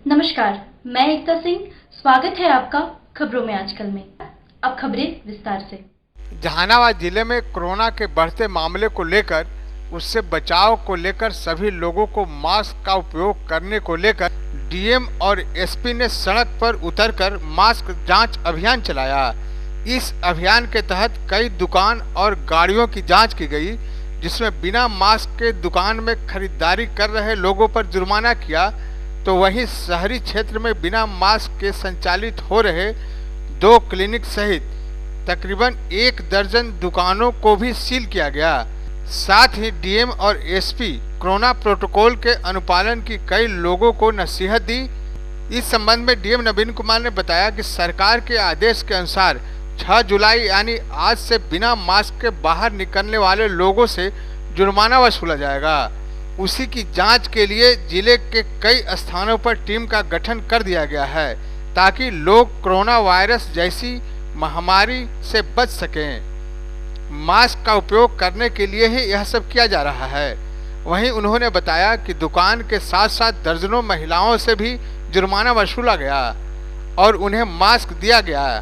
नमस्कार, मैं एकता सिंह। स्वागत है आपका खबरों में आजकल में। अब खबरें विस्तार से। जहानाबाद जिले में कोरोना के बढ़ते मामले को लेकर उससे बचाव को लेकर सभी लोगों को मास्क का उपयोग करने को लेकर डीएम और एसपी ने सड़क पर उतरकर मास्क जांच अभियान चलाया। इस अभियान के तहत कई दुकान और गाड़ियों की जांच की गई, जिसमें बिना मास्क के दुकान में खरीदारी कर रहे लोगों पर जुर्माना किया। तो वहीं शहरी क्षेत्र में बिना मास्क के संचालित हो रहे 2 क्लिनिक सहित तकरीबन 1 दर्जन दुकानों को भी सील किया गया। साथ ही डीएम और एसपी कोरोना प्रोटोकॉल के अनुपालन की कई लोगों को नसीहत दी। इस संबंध में डीएम नवीन कुमार ने बताया कि सरकार के आदेश के अनुसार 6 जुलाई यानी आज से बिना मास्क के बाहर निकलने वाले लोगों से जुर्माना वसूला जाएगा। उसी की जांच के लिए जिले के कई स्थानों पर टीम का गठन कर दिया गया है, ताकि लोग कोरोना वायरस जैसी महामारी से बच सकें। मास्क का उपयोग करने के लिए ही यह सब किया जा रहा है। वहीं उन्होंने बताया कि दुकान के साथ साथ दर्जनों महिलाओं से भी जुर्माना वसूला गया और उन्हें मास्क दिया गया।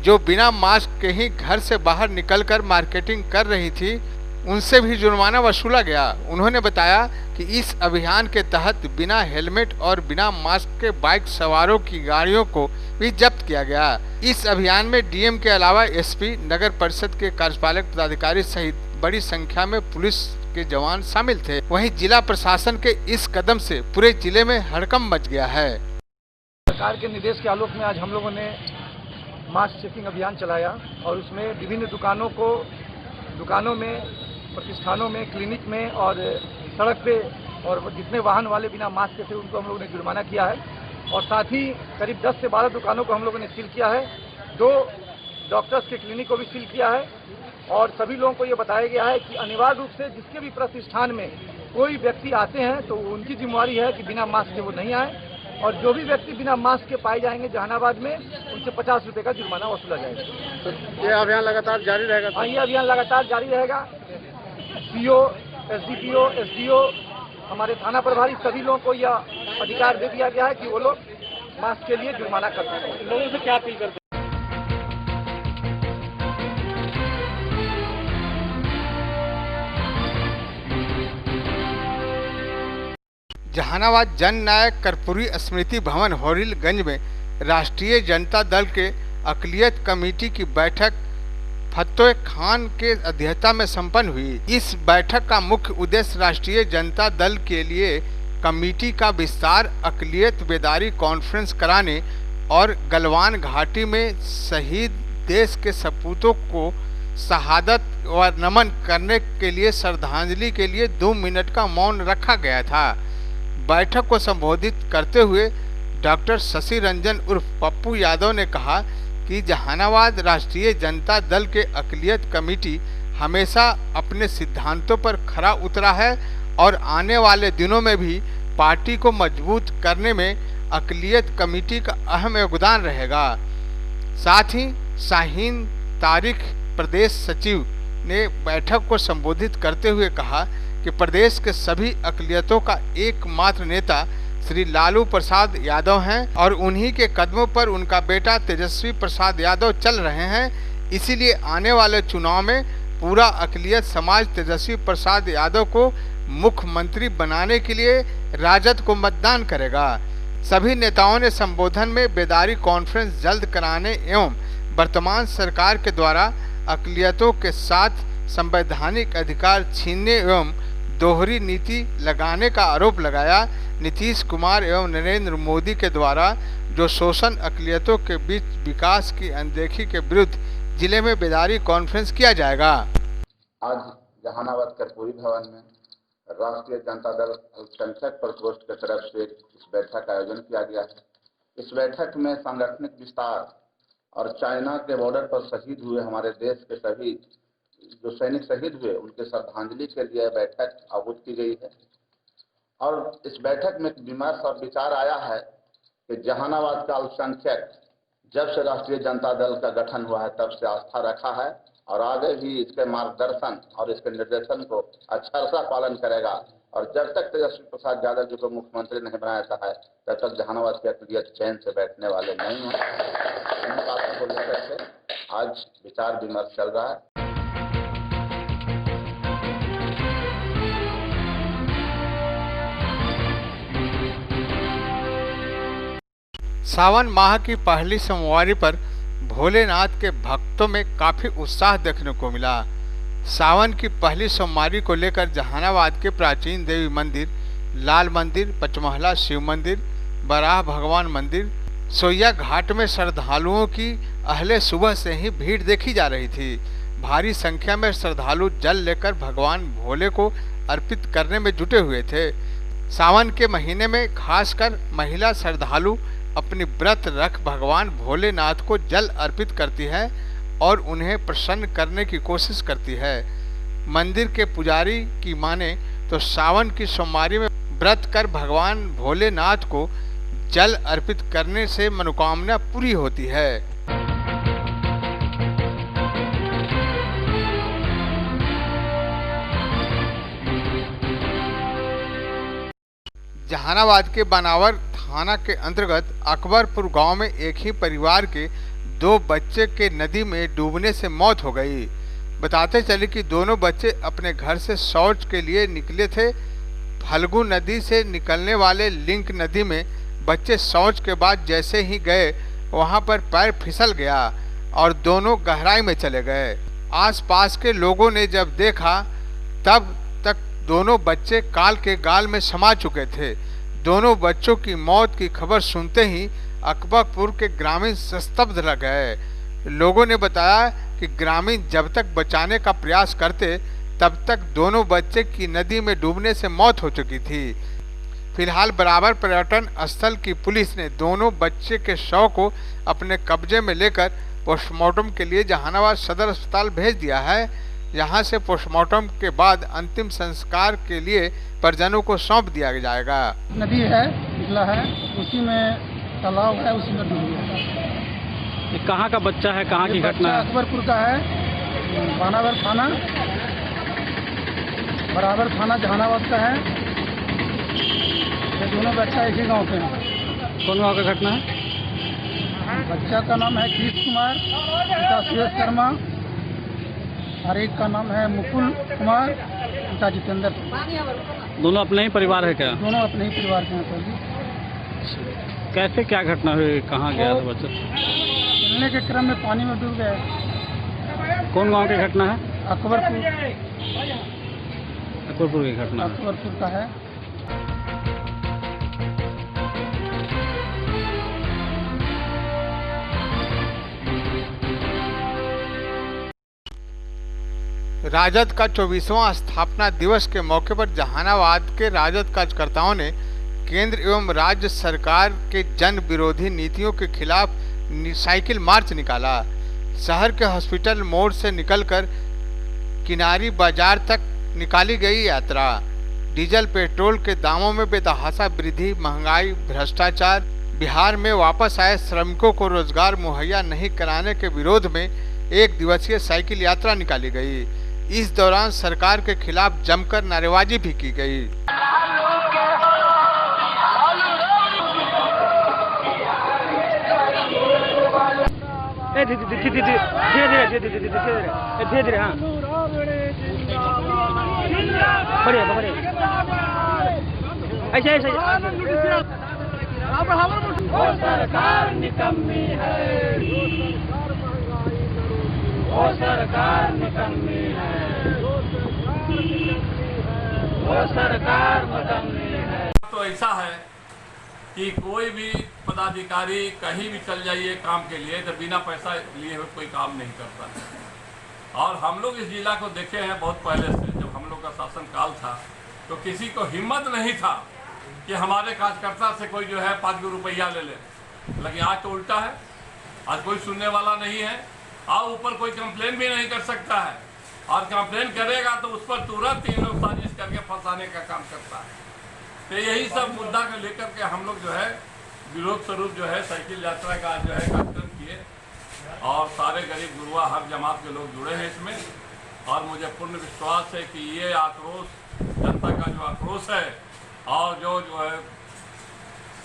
जो बिना मास्क के ही घर से बाहर निकलकर मार्केटिंग कर रही थी, उनसे भी जुर्माना वसूला गया। उन्होंने बताया कि इस अभियान के तहत बिना हेलमेट और बिना मास्क के बाइक सवारों की गाड़ियों को भी जब्त किया गया। इस अभियान में डीएम के अलावा एसपी, नगर परिषद के कार्यपालक पदाधिकारी सहित बड़ी संख्या में पुलिस के जवान शामिल थे। वहीं जिला प्रशासन के इस कदम से पूरे जिले में हड़कंप मच गया है। सरकार के निर्देश के आलोक में आज हम लोगों ने मास्क चेकिंग अभियान चलाया और उसमें विभिन्न दुकानों में, प्रतिष्ठानों में, क्लिनिक में और सड़क पे और जितने वाहन वाले बिना मास्क के थे उनको हम लोगों ने जुर्माना किया है। और साथ ही करीब 10 से 12 दुकानों को हम लोगों ने सील किया है। 2 डॉक्टर्स के क्लिनिक को भी सील किया है और सभी लोगों को ये बताया गया है कि अनिवार्य रूप से जिसके भी प्रतिष्ठान में कोई व्यक्ति आते हैं तो उनकी जिम्मेवारी है कि बिना मास्क के वो नहीं आए, और जो भी व्यक्ति बिना मास्क के पाए जाएंगे जहानाबाद में, उनसे 50 रुपये का जुर्माना वसूला जाएगा। तो ये अभियान लगातार जारी रहेगा? हाँ, ये अभियान लगातार जारी रहेगा। सीओ, एसडीपीओ, एसडीओ, हमारे थाना प्रभारी सभी लोगों को यह अधिकार दे दिया गया है कि वो लोग मास्क के लिए जुर्माना कर सकते हैं। लोगों से क्या अपील करते हैं? जहानाबाद जन नायक कर्पूरी स्मृति भवन होरिलगंज में राष्ट्रीय जनता दल के अक़लियत कमेटी की बैठक फतोह खान के अध्यक्षता में संपन्न हुई। इस बैठक का मुख्य उद्देश्य राष्ट्रीय जनता दल के लिए कमेटी का विस्तार, अक़लियत बेदारी कॉन्फ्रेंस कराने और गलवान घाटी में शहीद देश के सपूतों को शहादत व नमन करने के लिए श्रद्धांजलि के लिए 2 मिनट का मौन रखा गया था। बैठक को संबोधित करते हुए डॉक्टर शशि रंजन उर्फ पप्पू यादव ने कहा कि जहानाबाद राष्ट्रीय जनता दल के अक़लियत कमेटी हमेशा अपने सिद्धांतों पर खरा उतरा है और आने वाले दिनों में भी पार्टी को मजबूत करने में अक़लियत कमेटी का अहम योगदान रहेगा। साथ ही शाहीन तारिक प्रदेश सचिव ने बैठक को संबोधित करते हुए कहा कि प्रदेश के सभी अक़लियतों का एकमात्र नेता श्री लालू प्रसाद यादव हैं और उन्हीं के कदमों पर उनका बेटा तेजस्वी प्रसाद यादव चल रहे हैं। इसीलिए आने वाले चुनाव में पूरा अक़लियत समाज तेजस्वी प्रसाद यादव को मुख्यमंत्री बनाने के लिए राजद को मतदान करेगा। सभी नेताओं ने संबोधन में बेदारी कॉन्फ्रेंस जल्द कराने एवं वर्तमान सरकार के द्वारा अक़लियतों के साथ संवैधानिक अधिकार छीनने एवं दोहरी नीति लगाने का आरोप लगाया। नीतीश कुमार एवं नरेंद्र मोदी के द्वारा जो शोषण अक़लियतों के बीच विकास की अनदेखी के विरुद्ध जिले में बेदारी कॉन्फ्रेंस किया जाएगा। आज जहानाबाद कर्पूरी भवन में राष्ट्रीय जनता दल अल्पसंख्यक प्रकोष्ठ की तरफ से इस बैठक का आयोजन किया गया है। इस बैठक में सांगठनिक विस्तार और चाइना के बॉर्डर पर शहीद हुए हमारे देश के सभी जो सैनिक शहीद हुए उनके श्रद्धांजलि के लिए बैठक आहूत की गई है। और इस बैठक में बीमार सा विचार आया है कि जहानाबाद का अल्पसंख्यक जब से राष्ट्रीय जनता दल का गठन हुआ है तब से आस्था रखा है और आगे भी इसके मार्गदर्शन और इसके निर्देशन को अक्षरशः पालन करेगा। और जब तक तेजस्वी प्रसाद यादव जी को मुख्यमंत्री नहीं बनाया जाता है तब तक जहानाबाद के अकलियत चैन से बैठने वाले नहीं हैं। इन बातों को लेकर के आज विचार विमर्श चल रहा है। सावन माह की पहली सोमवारी पर भोलेनाथ के भक्तों में काफी उत्साह देखने को मिला। सावन की पहली सोमवारी को लेकर जहानाबाद के प्राचीन देवी मंदिर, लाल मंदिर, पचमहला शिव मंदिर, बराह भगवान मंदिर, सोया घाट में श्रद्धालुओं की अहले सुबह से ही भीड़ देखी जा रही थी। भारी संख्या में श्रद्धालु जल लेकर भगवान भोले को अर्पित करने में जुटे हुए थे। सावन के महीने में खासकर महिला श्रद्धालु अपनी व्रत रख भगवान भोलेनाथ को जल अर्पित करती है और उन्हें प्रसन्न करने की कोशिश करती है। मंदिर के पुजारी की माने तो सावन की सोमवारी में व्रत कर भगवान भोलेनाथ को जल अर्पित करने से मनोकामना पूरी होती है। जहानाबाद के बनावर थाना के अंतर्गत अकबरपुर गांव में एक ही परिवार के 2 बच्चे के नदी में डूबने से मौत हो गई। बताते चले कि दोनों बच्चे अपने घर से शौच के लिए निकले थे। फल्गु नदी से निकलने वाले लिंक नदी में बच्चे शौच के बाद जैसे ही गए वहां पर पैर फिसल गया और दोनों गहराई में चले गए। आसपास के लोगों ने जब देखा तब तक दोनों बच्चे काल के गाल में समा चुके थे। दोनों बच्चों की मौत की खबर सुनते ही अकबरपुर के ग्रामीण स्तब्ध रह गए। लोगों ने बताया कि ग्रामीण जब तक बचाने का प्रयास करते तब तक दोनों बच्चे की नदी में डूबने से मौत हो चुकी थी। फिलहाल बराबर पर्यटन स्थल की पुलिस ने दोनों बच्चे के शव को अपने कब्जे में लेकर पोस्टमार्टम के लिए जहानाबाद सदर अस्पताल भेज दिया है। यहां से पोस्टमार्टम के बाद अंतिम संस्कार के लिए परिजनों को सौंप दिया जाएगा। नदी है, निकला है, उसी में तालाब है, उसी में डूब गया। ये कहाँ का बच्चा है, कहाँ की घटना है? अकबरपुर का है, बानावर थाना, बराबर थाना जहानाबाद का है। ये दोनों बच्चा एक ही गांव के हैं। कौन गाँव का घटना है? बच्चा का नाम है कृष्ण कुमार, पिता सुरेश शर्मा, और एक का नाम है मुकुल कुमार, पिता जितेंद्र। दोनों अपने ही परिवार है क्या? दोनों अपने ही परिवार के हैं सर। कैसे क्या घटना हुई, कहाँ गया था बच्चा? चलने के क्रम में पानी में डूब गए। कौन गांव की घटना है? अकबरपुर। अकबरपुर की घटना है। अकबरपुर का है। राजद का 24वां स्थापना दिवस के मौके पर जहानाबाद के राजद कार्यकर्ताओं ने केंद्र एवं राज्य सरकार के जन विरोधी नीतियों के खिलाफ साइकिल मार्च निकाला। शहर के हॉस्पिटल मोड़ से निकलकर किनारी बाजार तक निकाली गई यात्रा डीजल पेट्रोल के दामों में बेतहाशा वृद्धि, महंगाई, भ्रष्टाचार, बिहार में वापस आए श्रमिकों को रोजगार मुहैया नहीं कराने के विरोध में 1 दिवसीय साइकिल यात्रा निकाली गई। इस दौरान सरकार के खिलाफ जमकर नारेबाजी भी की गई। धीरे हाँ, बढ़िया बढ़िया, ऐसे ऐसे। वो सरकार निकम्मी है, वो सरकार निकम्मी है, वो सरकार निकम्मी है। तो ऐसा है कि कोई भी पदाधिकारी कहीं भी चल जाइए काम के लिए तो बिना पैसा लिए हुए कोई काम नहीं करता है। और हम लोग इस जिला को देखे हैं बहुत पहले से, जब हम लोग का शासन काल था तो किसी को हिम्मत नहीं था कि हमारे कार्यकर्ता से कोई जो है 5 रुपया ले ले। लेकिन आज तो उल्टा है, आज कोई सुनने वाला नहीं है और ऊपर कोई कंप्लेन भी नहीं कर सकता है, और कंप्लेन करेगा तो उस पर तुरंत इन लोग साजिश करके फंसाने का काम करता है। तो यही सब मुद्दा को लेकर के हम लोग जो है विरोध स्वरूप जो है साइकिल यात्रा का जो है कार्यक्रम किए, और सारे गरीब गुरुआ हर जमात के लोग जुड़े हैं इसमें। और मुझे पूर्ण विश्वास है कि ये आक्रोश जनता का जो आक्रोश है और जो है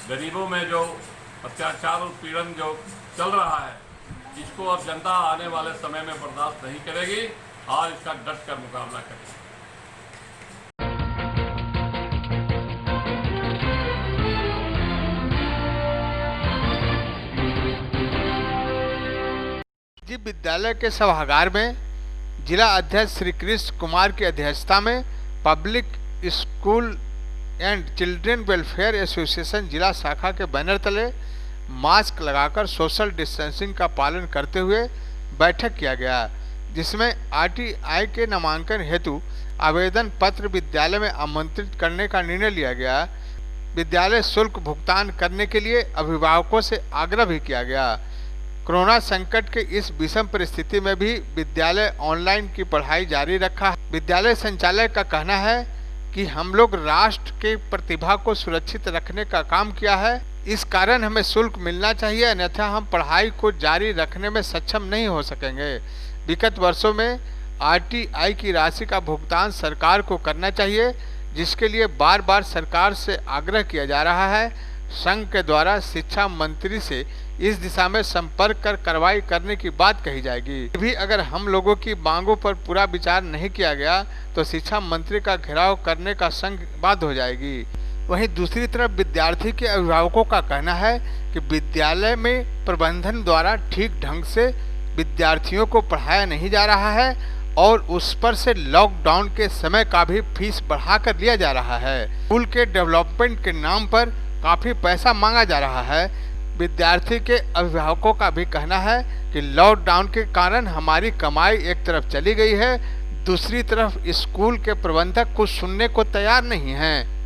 गरीबों में जो अत्याचार और पीड़न जो चल रहा है, इसको अब जनता आने वाले समय में बर्दाश्त नहीं करेगी और इसका डट कर मुकाबला करेगी। विद्यालय के सभागार में जिला अध्यक्ष श्री कृष्ण कुमार की अध्यक्षता में public school and children welfare association जिला शाखा के बैनर तले मास्क लगाकर सोशल डिस्टेंसिंग का पालन करते हुए बैठक किया गया, जिसमें आरटीआई के नामांकन हेतु आवेदन पत्र विद्यालय में आमंत्रित करने का निर्णय लिया गया। विद्यालय शुल्क भुगतान करने के लिए अभिभावकों से आग्रह भी किया गया। कोरोना संकट के इस विषम परिस्थिति में भी विद्यालय ऑनलाइन की पढ़ाई जारी रखा। विद्यालय संचालक का कहना है कि हम लोग राष्ट्र के प्रतिभा को सुरक्षित रखने का काम किया है, इस कारण हमें शुल्क मिलना चाहिए, अन्यथा हम पढ़ाई को जारी रखने में सक्षम नहीं हो सकेंगे। विगत वर्षों में आरटीआई की राशि का भुगतान सरकार को करना चाहिए, जिसके लिए बार बार सरकार से आग्रह किया जा रहा है। संघ के द्वारा शिक्षा मंत्री से इस दिशा में संपर्क कर कार्रवाई करने की बात कही जाएगी। भी अगर हम लोगों की मांगों पर पूरा विचार नहीं किया गया तो शिक्षा मंत्री का घेराव करने का संघ बात हो जाएगी। वहीं दूसरी तरफ विद्यार्थी के अभिभावकों का कहना है कि विद्यालय में प्रबंधन द्वारा ठीक ढंग से विद्यार्थियों को पढ़ाया नहीं जा रहा है और उस पर से लॉकडाउन के समय का भी फीस बढ़ाकर लिया जा रहा है। स्कूल के डेवलपमेंट के नाम पर काफी पैसा मांगा जा रहा है। विद्यार्थी के अभिभावकों का भी कहना है कि लॉकडाउन के कारण हमारी कमाई एक तरफ चली गई है, दूसरी तरफ स्कूल के प्रबंधक कुछ सुनने को तैयार नहीं हैं।